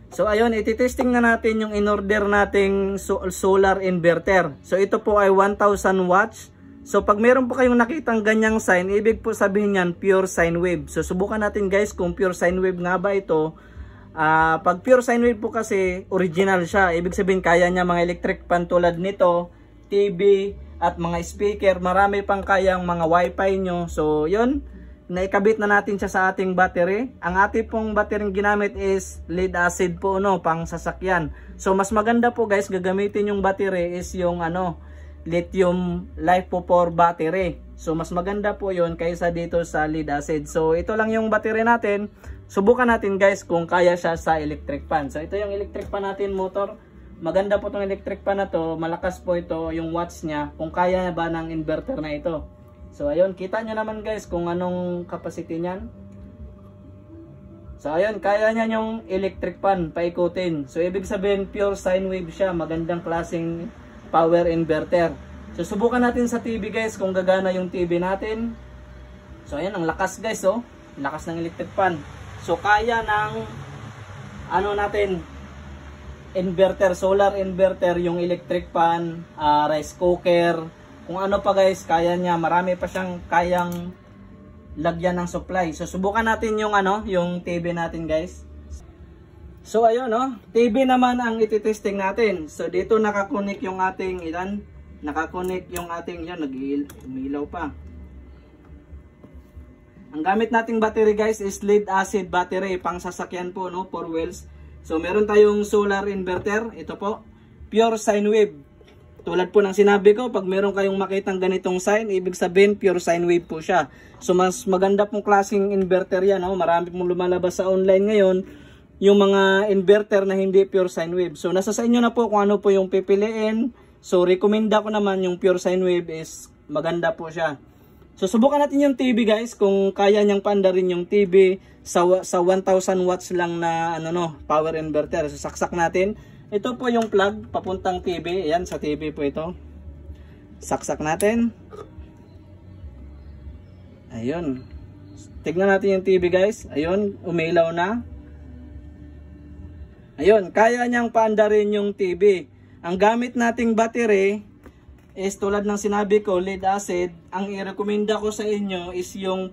So ayun, ititesting na natin yung in-order nating solar inverter. So ito po ay 1000 watts. So pag meron po kayong nakitang ganyang sign, ibig po sabihin yan pure sine wave. So subukan natin guys kung pure sine wave nga ba ito. Pag pure sine wave po kasi original siya. Ibig sabihin kaya niya mga electric fan tulad nito, TV at mga speaker. Marami pang kayang mga wifi nyo. So yun, naikabit na natin siya sa ating battery. Ang ating pong battery ginamit is lead acid po, no, pang sasakyan. So mas maganda po guys, gagamitin yung battery is yung lithium LiFePO4 battery. So mas maganda po yun kaysa dito sa lead acid. So ito lang yung battery natin. Subukan natin guys kung kaya siya sa electric fan. So ito yung electric fan natin, motor. Maganda po itong electric fan na to. Malakas po ito yung watts niya. Kung kaya ba ng inverter na ito. So ayun, kita nyo naman guys kung anong capacity niyan. So ayun, kaya niya yung electric fan paikutin. So ibig sabihin pure sine wave siya, magandang klaseng power inverter. So subukan natin sa TV guys kung gagana yung TV natin. So ayun, ang lakas guys, oh. Lakas ng electric fan. So kaya ng natin inverter, solar inverter, yung electric fan, rice cooker, kung ano pa guys, kaya niya. Marami pa siyang kayang lagyan ng supply. So subukan natin yung yung TV natin guys. So ayun, TV naman ang ititesting natin. So dito nakakonek yung ating nakakonek yung ating umilaw pa. Ang gamit nating battery guys is lead acid battery, pang sasakyan po, 4 wheels. So meron tayong solar inverter, ito po, pure sine wave. Tulad po ng sinabi ko, pag meron kayong makitang ganitong sign, ibig sabihin pure sine wave po siya. So mas maganda pong klaseng inverter yan. Marami pong lumalabas sa online ngayon, yung mga inverter na hindi pure sine wave. So nasa sa inyo na po kung ano po yung pipiliin. So recommenda ko naman yung pure sine wave is maganda po siya. So subukan natin yung TV guys, kung kaya niyang paandarin yung TV sa 1000 watts lang na power inverter. So saksak natin. Ito po yung plug papuntang TV. Ayan, sa TV po ito. Saksak natin. Ayun. Tignan natin yung TV guys. Ayun, umilaw na. Ayun, kaya niyang paandarin yung TV. Ang gamit nating battery is tulad ng sinabi ko, lead acid. Ang i-recommenda ko sa inyo is yung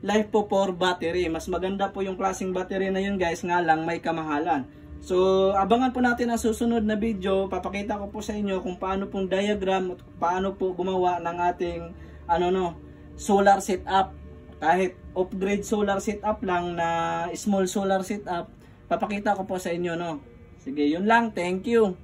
LiFePO4 battery. Mas maganda po yung klaseng battery na yun guys, nga lang may kamahalan. So abangan po natin ang susunod na video. Papakita ko po sa inyo kung paano pong diagram at paano po gumawa ng ating solar setup. Kahit off-grid solar setup lang na small solar setup, papakita ko po sa inyo, Sige, yun lang. Thank you.